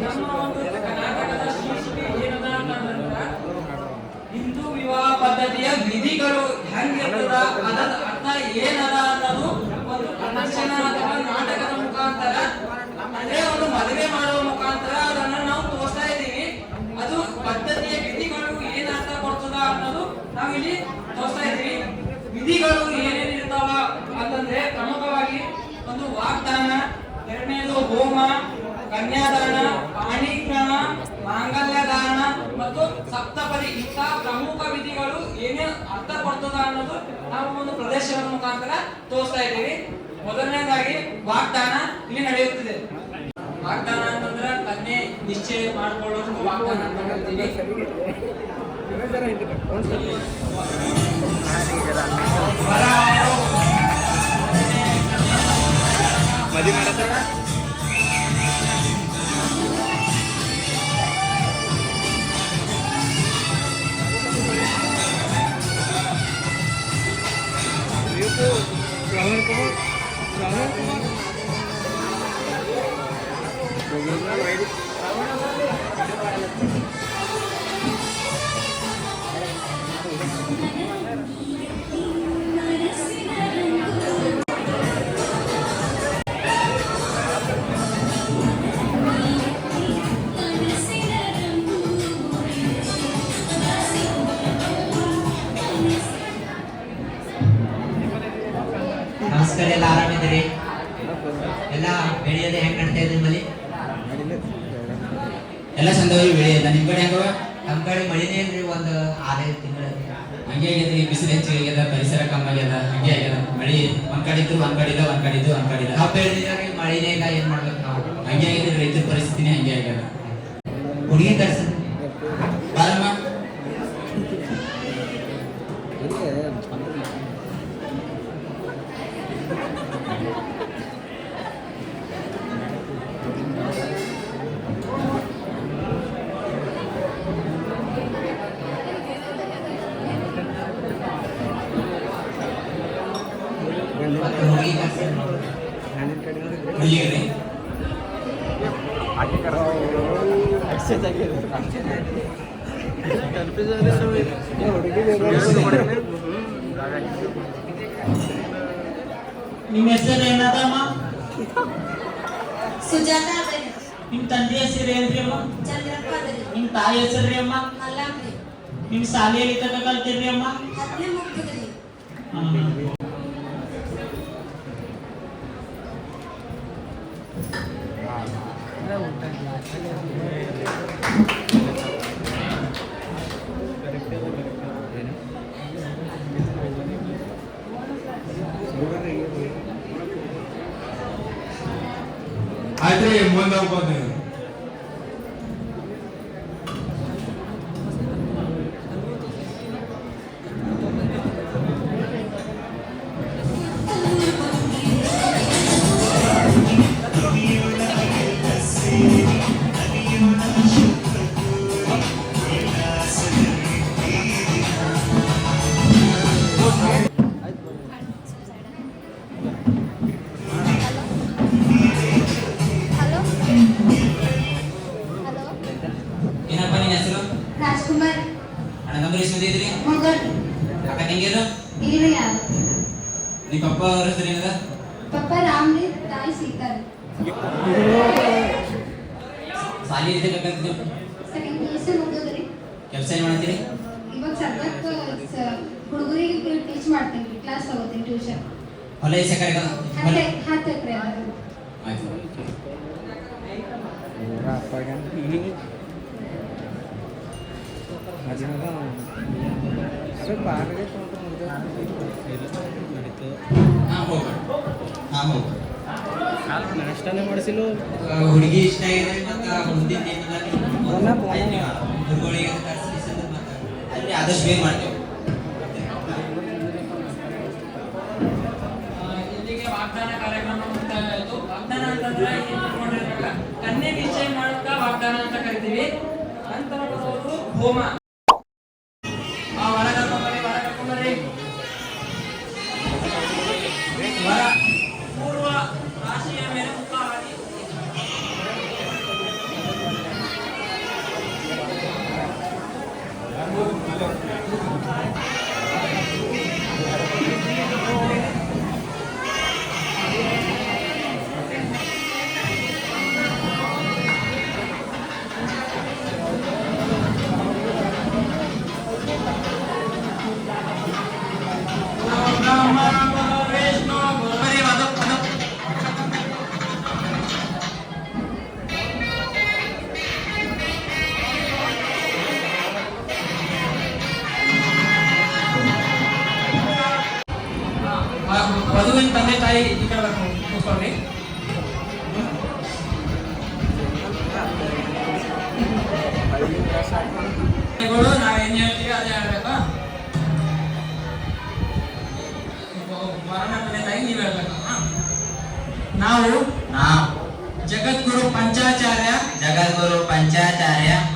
ನಮ್ಮ ಒಂದು ಕರ್ನಾಟಕದ ಶ್ರೀ ಏನದ ಅಂತಂದ್ರ ಹಿಂದೂ ವಿವಾಹ ಪದ್ಧತಿಯ ವಿಧಿಗಳು ಹೆಂಗಿರ್ತದ ಅದರ ಅರ್ಥ ಏನದ ಅನ್ನೋದು ಒಂದು ಪ್ರದರ್ಶನ ಅಥವಾ ನಾಟಕದ ಮುಖಾಂತರ ಅಂದ್ರೆ ಒಂದು ಮದುವೆ ಮಾಡುವ ಮುಖಾಂತರ ಅದನ್ನ ನಾವು ತೋರಿಸ್ತಾ ಇದ್ದೀವಿ. ಅದು ಪದ್ಧತಿಯ ವಿಧಿಗಳು ಏನ್ ಅರ್ಥ ಕೊಡ್ತದ ಅನ್ನೋದು ನಾವಿಲ್ಲಿ ತೋರಿಸ್ತಾ ಇದ್ದೀವಿ. ವಿಧಿಗಳು ಏನೇನು ಇರ್ತಾವ ಅಂತಂದ್ರೆ ಪ್ರಮುಖವಾಗಿ ಒಂದು ವಾಗ್ದಾನ, ಎರಡನೇದು ಹೋಮ, ಕನ್ಯಾದಾನ, ಪಾಣಿಗ್ರಹಣ, ಮಾಂಗಲ್ಯದಾನ ಮತ್ತು ಸಪ್ತಪದಿ ಇಂಥ ಪ್ರಮುಖ ವಿಧಿಗಳು ಏನೇನು ಅರ್ಥ ಕೊಡ್ತದ ಅನ್ನೋದು ನಾವು ಒಂದು ಪ್ರದರ್ಶನದ ಮುಖಾಂತರ ತೋರಿಸ್ತಾ ಇದ್ದೀವಿ. ಮೊದಲನೇದಾಗಿ ವಾಗ್ದಾನ ಇಲ್ಲಿ ನಡೆಯುತ್ತಿದೆ. ವಾಗ್ದಾನ ಅಂತಂದ್ರೆ ಕನ್ಯೆ ನಿಶ್ಚಯ ಮಾಡಿಕೊಳ್ಳೋದಕ್ಕೆ ವಾಗ್ದಾನ ಅಂತ ಹೇಳ್ತೀವಿ. ನಮಸ್ಕಾರ, ಎಲ್ಲ ಆರಾಮಿದ್ದೀರಿ? ಎಲ್ಲ ಬೆಳೆಯೋದು ಹೆಂಗ್ ನಡ್ತಾ ಇದೆ ನಿಮ್ಮಲ್ಲಿ? ಎಲ್ಲ ಚಂದವಾಗಿ ಬೆಳೆಯೋದ? ನಿಮ್ ಕಡೆ ಹೆಂಗವ? ನಮ್ಮ ಕಡೆ ಮಳಿನೇ ಇಲ್ರಿ, ಒಂದು 6-5 ತಿಂಗಳು ಹಂಗೆ ಆಗ್ಯದ್ರಿ. ಬಿಸಿಲು ಹೆಚ್ಚಿಗೆ ಆಗ್ಯದ, ಪರಿಸರ ಕಮ್ಮಿ ಆಗ್ಯದ, ಹಂಗೆ ಆಗ್ಯದ. ಮಳಿ ಒಂದ್ ಕಡೆ ಇದ್ರು, ಒಂದ್ ಕಡೆ ಇಲ್ಲ, ಒಂದ್ ಕಡೆ ಇದ್ದು, ಒಂದ್ ಕಡೆ ಇಲ್ಲ. ನಾವು ಬೆಳೆದಿದ್ದಾಗ ಮಳಿನೇ ಇಲ್ಲ, ಏನ್ ಮಾಡ್ಬೇಕು ನಾವು? ಹಂಗೆ ಆಗಿದ್ರೆ ರೈತರ ಪರಿಸ್ಥಿತಿನೇ ಹಂಗೆ ಆಗ್ಯದ. ಹುಡುಗಿ ತರ್ಸ ಬಾರಮ್ಮ. ನಿಮ್ಮ ಹೆಸರು ಏನದಮ್ಮ? ಸುಜಾತ. ನಿಮ್ ತಂದೆ ಹೆಸರು ಏನ್ರಿ ಅಮ್ಮ? ಚಂದ್ರಪ್ಪ. ನಿಮ್ ತಾಯಿ ಹೆಸರು ಅಮ್ಮ? ಮಲ್ಲಮ್ಮ. ನಿಮ್ ಶಾಲೆಯಲ್ಲಿ ತಕ ಕಲ್ತಿರ್ರಿ ಅಮ್ಮ? 10ನೇ ಮುಗಿದ್ರಿ. ಆಯ್ತು, ಮುಂದೆ ಹೋಗ್ಬೋದು. ಏನಪ್ಪ ನಿನ್ನ ಹೆಸರು? ರಾಜ್ಕುಮಾರ್. ಅಣ್ಣ ತಮ್ಮ ಎಷ್ಟು ಮಂದಿ ಇದ್ರಿ? ಮಗನ್. ಅಕ್ಕ ತಂಗಿಯರು? ಇಲ್ರಿ ಯಾರು. ನಿಮ್ಮ ಪಪ್ಪ ಅವ್ರ ಹೆಸರು ಏನದ? ಪಪ್ಪ ರಾಮ್ರಿ, ತಾಯಿ ಸೀತಾ. ಶಾಲೆ ಇದೆ ಕಲ್ತಿದ್ದು? Second PUC ಮುಗಿದ್ರಿ. ಕೆಲಸ ಏನ್ ಮಾಡ್ತೀರಿ? ಇವಾಗ ಸದ್ಯಕ್ಕೆ ಹುಡುಗರಿಗೆ ಟೀಚ್ ಮಾಡ್ತೀನಿ, ಕ್ಲಾಸ್ ತಗೋತೀನಿ, ಟ್ಯೂಷನ್. ಹೊಲ ಎಷ್ಟು ಎಕರೆ? 10 ಎಕರೆ. ಆಯ್ತು. ಹುಡುಗಿ ಇಷ್ಟ ಆಗಿದೆ ಮತ್ತೆ ಮುಂದಿನ ಗುರುಗಳಿಗೆ ಅಲ್ಲಿ ಆದಷ್ಟು ಬೇಗ ಮಾಡ್ತೇವೆ. ಇಲ್ಲಿಗೆ ವಾಗ್ದಾನ ಕಾರ್ಯಕ್ರಮ ಮುಕ್ತಾಯ ಆಯಿತು. ವಾಗ್ದಾನ ಅಂತಂದ್ರೆ ಕನ್ಯೆ ನಿಶ್ಚಯ ಮಾಡೋಕೆ ವಾಗ್ದಾನ ಅಂತ ಕರಿತೀವಿ. ನಂತರ ಬರೋದು ಹೋಮ. ಪೂರ್ವ ರಾಶಿಯ ಮೇಲೆ ಮುಖ ಮಾಡಿ ಅಧಿಕಾರಿಗಳು ನಾವೇನ್ ಹೇಳ್ತೀವಿ ಅದೇ ಹೇಳ್ಬೇಕಾ? ತಾಯಿ ನೀವ್ ಹೇಳ್ಬೇಕು. ನಾವು ಜಗದ್ಗುರು ಪಂಚಾಚಾರ್ಯ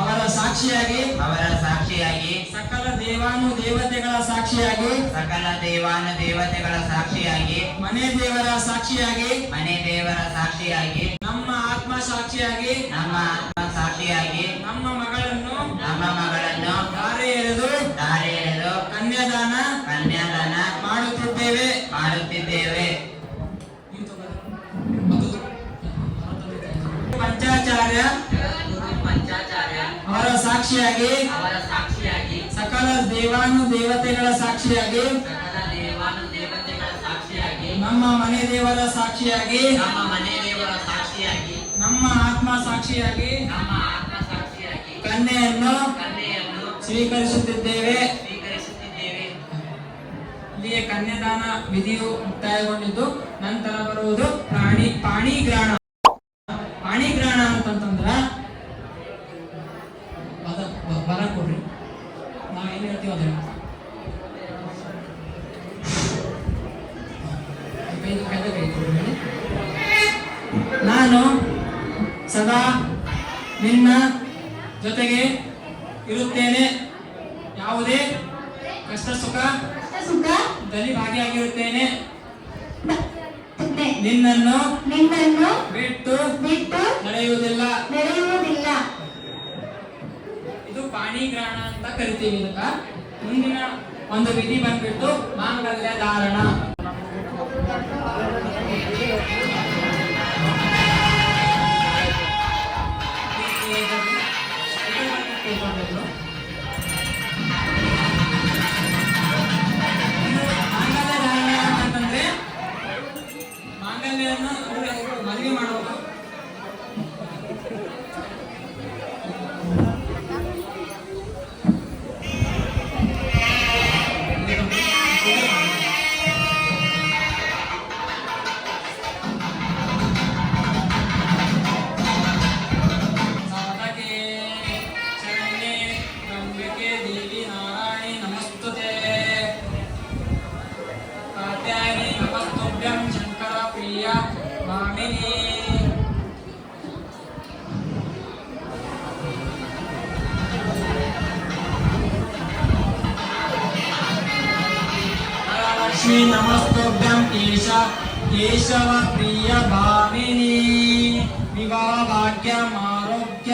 ಅವರ ಸಾಕ್ಷಿಯಾಗಿ ಸಕಲ ದೇವಾನುದೇವತೆಗಳ ಸಾಕ್ಷಿಯಾಗಿ ಮನೆ ದೇವರ ಸಾಕ್ಷಿಯಾಗಿ ನಮ್ಮ ಆತ್ಮ ಸಾಕ್ಷಿಯಾಗಿ ನಮ್ಮ ಮಗಳನ್ನು ಧಾರೆ ಎರೆದು ಕನ್ಯಾದಾನ ಮಾಡುತ್ತಿದ್ದೇವೆ. ಪಂಚಾಚಾರ್ಯ ಅವರ ಸಾಕ್ಷಿಯಾಗಿ ಸಕಲ ದೇವಾನುದೇವತೆಗಳ ಸಾಕ್ಷಿಯಾಗಿ ನಮ್ಮ ಮನೆ ದೇವರ ಸಾಕ್ಷಿಯಾಗಿ ನಮ್ಮ ಆತ್ಮ ಸಾಕ್ಷಿಯಾಗಿ ಕನ್ಯೆಯನ್ನು ಸ್ವೀಕರಿಸುತ್ತಿದ್ದೇವೆ. ಇಲ್ಲಿಯೇ ಕನ್ಯಾದಾನ ವಿಧಿಯು ಮುಕ್ತಾಯಗೊಂಡಿದ್ದು ನಂತರ ಬರುವುದು ಪಾಣಿಗ್ರಹಣ. ಪಾಣಿಗ್ರಹಣ ಅಂತಂದ್ರ ಬರ ಕೊಡ್ರಿ, ನಾವೇನ್ ಹೇಳ್ತೀವಿ ಅದ್ರ ನಾನು ಸದಾ ನಿನ್ನ ಜೊತೆಗೆ ಇರುತ್ತೇನೆ, ಯಾವುದೇ ಕಷ್ಟ ಸುಖ ದಲ್ಲಿ ಭಾಗಿಯಾಗಿರುತ್ತೇನೆ, ನಿನ್ನನ್ನು ಬಿಟ್ಟು ನಡೆಯುವುದಿಲ್ಲ. ಇದು ಪಾಣಿಗ್ರಹಣ ಅಂತ ಕರಿತೀವಿ. ಇದಕ್ಕ ಮುಂದಿನ ಒಂದು ವಿಧಿ ಬಂದ್ಬಿಟ್ಟು ಮಾಂಗಲ್ಯ ಧಾರಣ. ಅಂತಂದ್ರೆ ಮಾಂಗಲ್ಯವನ್ನು ಮದುವೆ ಮಾಡುವುದು. नमस्तुभ्यं केशव प्रिय भामिनी विवाह भाग्यम आरोग्य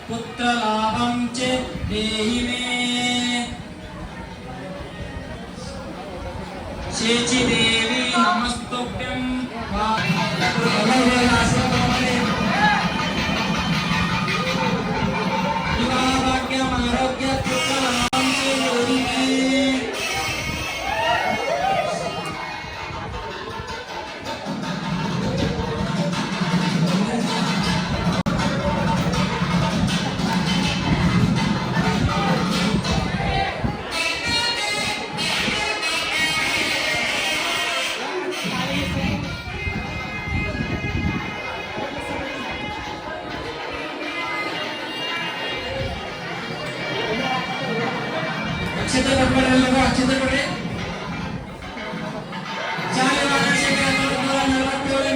पुत्र लाभं च देहि मे शेची देवी नमस्तुभ्यं विवाह भाग्यम आरोग्य पुत्र लाभं च देहि मे. ಅಕ್ಷತೆ ಕೊಡ್ರಿ.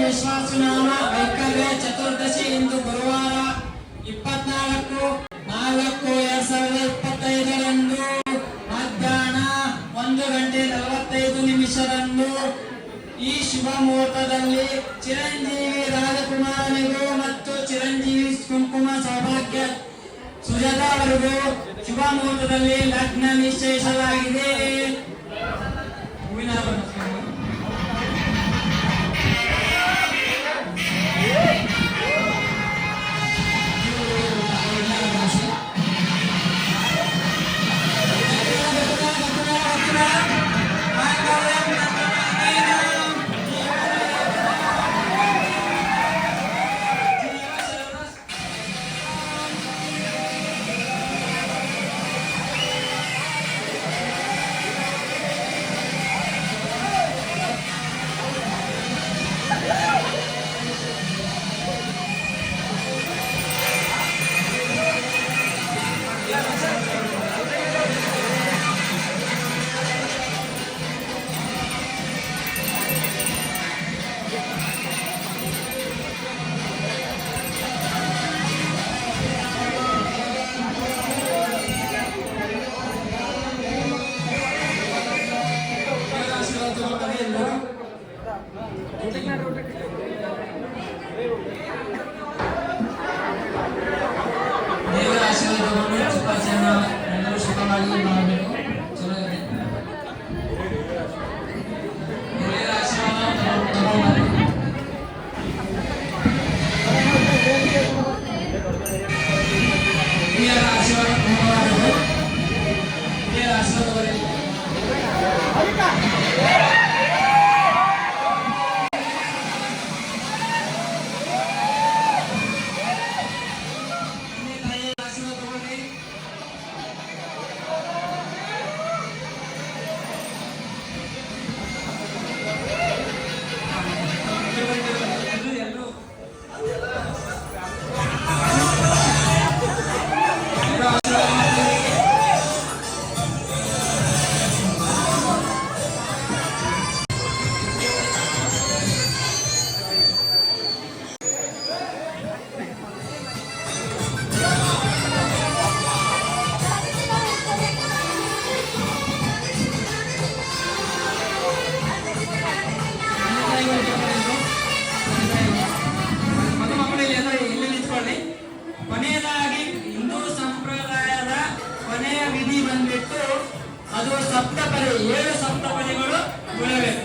ವಿಶ್ವಾಸನಾಮ ವೈಕಲ್ಯ ಚತುರ್ದಶಿ ಇಂದು ಗುರುವಾರ 24/4/2025 ಮಧ್ಯಾಹ್ನ 1:45 ಈ ಶುಭ ಮುಹೂರ್ತದಲ್ಲಿ ಚಿರಂಜೀವಿ ರಾಜಕುಮಾರನಿಗೂ ಮತ್ತು ಚಿರಂಜೀವಿ ಕುಂಕುಮ ಸೌಭಾಗ್ಯ ಸುಜಾತ ಅವರಿಗೂ ಶುಭ ಮುಹೂರ್ತದಲ್ಲಿ ಲಗ್ನ ನಿಶ್ಚಯಿಸಲಾಗಿದೆ. ಉಪಾಚರಣ ಎಲ್ಲರೂ ಸುಖವಾಗಿ ಮಾಡಬೇಕು. ಚಲೋ ಇದೆ. ಹಿರಿಯರ ಆಶೀರ್ವಾದ ತಗೊಂಡ್ಬರ್ರಿ. ಹಿರಿಯರ ಆಶೀರ್ವಾದ ತಗೊಂಡ್ಬರ್ರಿ. ಹಿರಿಯರ ಆಶೀರ್ವಾದ ತಗೊಳ್ಳಿ. ಕೊನೆಯದಾಗಿ ಹಿಂದೂ ಸಂಪ್ರದಾಯದ ಕೊನೆಯ ವಿಧಿ ಬಂದ್ಬಿಟ್ಟು ಅದು ಸಪ್ತಪದಿ, 7 ಸಪ್ತಪದಿಗಳು ಬೀಳಬೇಕು.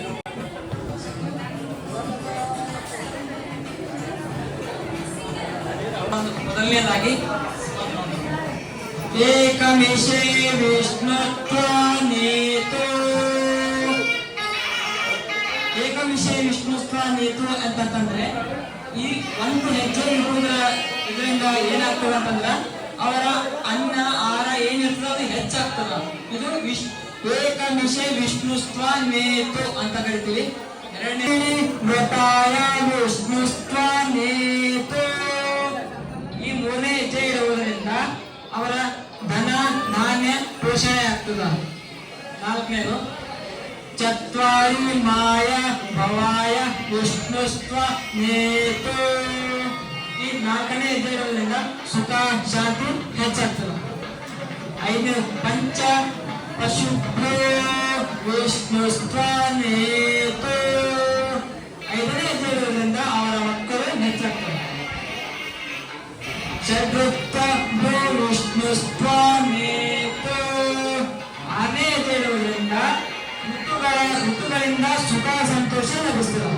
ಮೊದಲನೇದಾಗಿ ಏಕಮಿಷೇ ವಿಷ್ಣುತ್ವನೇತು. ಏಕಮಿಷೇ ವಿಷ್ಣುತ್ವನೇತು ಅಂತಂದ್ರೆ ಈ ಒಂದು ಹೆಜ್ಜೆ ಇದರಿಂದ ಏನಾಗ್ತದೆ ಅಂತಂದ್ರ ಅವರ ಅನ್ನ ಆಹಾರ ಏನಿರ್ತದೆ ಅದು ಹೆಚ್ಚಾಗ್ತದ. ಇದು ಏಕಮಿಷೇ ವಿಷ್ಣುಸ್ತ್ವನೇತು ಅಂತ ಕರಿತೀವಿ. ಎರಡನೇ ವ್ರತಾಯ ವಿಷ್ಣುಸ್ತ್ವನೇತು. ಈ ಮೂರನೇ ಹೆಜ್ಜೆ ಇರುವುದರಿಂದ ಅವರ ಧನ ಧಾನ್ಯ ಪೋಷಣೆ ಆಗ್ತದ. ನಾಲ್ಕನೇದು ಚತ್ವಾರಿ ಮಾಯ ಭವಾಯ ವಿಷ್ಣುಸ್ತ್ವನೇತು. ಈ ನಾಲ್ಕನೇ ಹೆಜ್ಜೆ ಇರೋದ್ರಿಂದ ಸುಖ ಶಾಂತಿ ಹೆಚ್ಚಾಗ್ತದೆ. ಐದನೇ ಪಂಚ ಪಶುಭ್ಯೋ ವಿಷ್ಣುಸ್ತ್ವನೇತು. ಐದನೇ ಹೆಜ್ಜೆ ಇರೋದ್ರಿಂದ ಅವರ ಮಕ್ಕಳು ಹೆಚ್ಚಾಗ್ತದೆ. ಷಡ್ವೃತ್ತಭ್ಯೋ ವಿಷ್ಣುಸ್ತ್ವನೇತು. ಆರನೇ ಹೆಜ್ಜೆ ಇರೋದ್ರಿಂದ ಋತುಗಳಿಂದ ಸುಖ ಸಂತೋಷ ಲಭಿಸ್ತದೆ.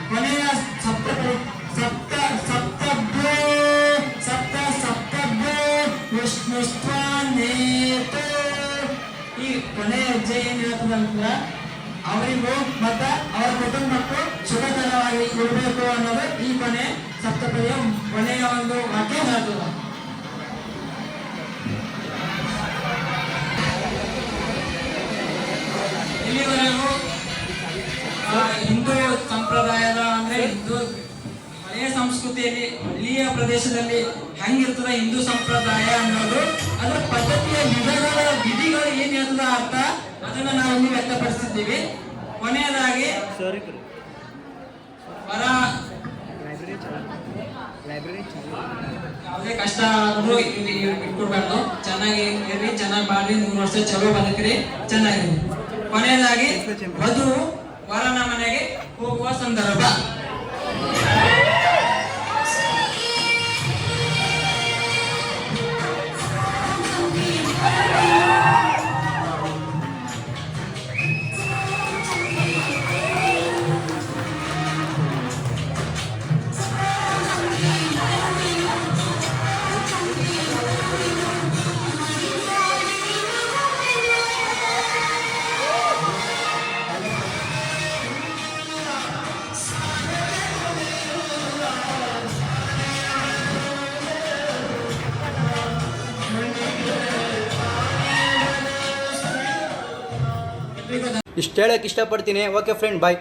ಕೊನೆಯ ಸಪ್ತಭ್ಯೋ ವಿಷ್ಣುಸ್ತ್ವನೇತು. ಈ ಕೊನೆಯ ಹೆಜ್ಜೆ ಏನ್ ಹೇಳ್ತದಂದ್ರ ಅವರಿಗೂ ಮತ್ತ ಅವರ ಕುಟುಂಬಕ್ಕೂ ಸುಖಕರವಾಗಿ ಇರಬೇಕು ಅನ್ನೋದು ಈ ಕೊನೆ ಸಪ್ತಪದಿಯ ಕೊನೆಯ ಒಂದು ವಾಕ್ಯ ಹೇಳ್ತದ. ಇಲ್ಲಿವರೆಗೂ ಹಿಂದೂ ಸಂಪ್ರದಾಯದ ಅಂದ್ರೆ ಹಿಂದೂ ಹಳೆಯ ಸಂಸ್ಕೃತಿಯಲ್ಲಿ ಹಳ್ಳಿಯ ಪ್ರದೇಶದಲ್ಲಿ ಹೆಂಗಿರ್ತದ ಹಿಂದೂ ಸಂಪ್ರದಾಯ ಅನ್ನೋದು ಅದರ ಪದ್ಧತಿಯ ವಿಧಿಗಳು ಏನ್ ಹೇಳ್ತದ ಅರ್ಥ ಅದನ್ನ ನಾವು ಇಲ್ಲಿ ವ್ಯಕ್ತಪಡಿಸಿದ್ದೀವಿ. ಕೊನೆಯದಾಗಿ ಬರ ಯಾವುದೇ ಕಷ್ಟ ಆದ್ರೂ ಇಲ್ಲಿ ಇಟ್ಕೊಡ್ಬಾರ್ದು. ಚೆನ್ನಾಗಿ ಇರ್ರಿ, ಚೆನ್ನಾಗಿ ಬಾಳ್ರಿ, 3 ವರ್ಷ ಚಲೋ ಬದುಕ್ರಿ, ಚೆನ್ನಾಗಿರಿ. ಕೊನೆಯದಾಗಿ ವಧು ವರನ ಮನೆಗೆ ಹೋಗುವ ಸಂದರ್ಭ. ಇಷ್ಟು ಹೇಳಕ್ಕೆ ಇಷ್ಟಪಡ್ತೀನಿ. ಓಕೆ ಫ್ರೆಂಡ್, ಬಾಯ್.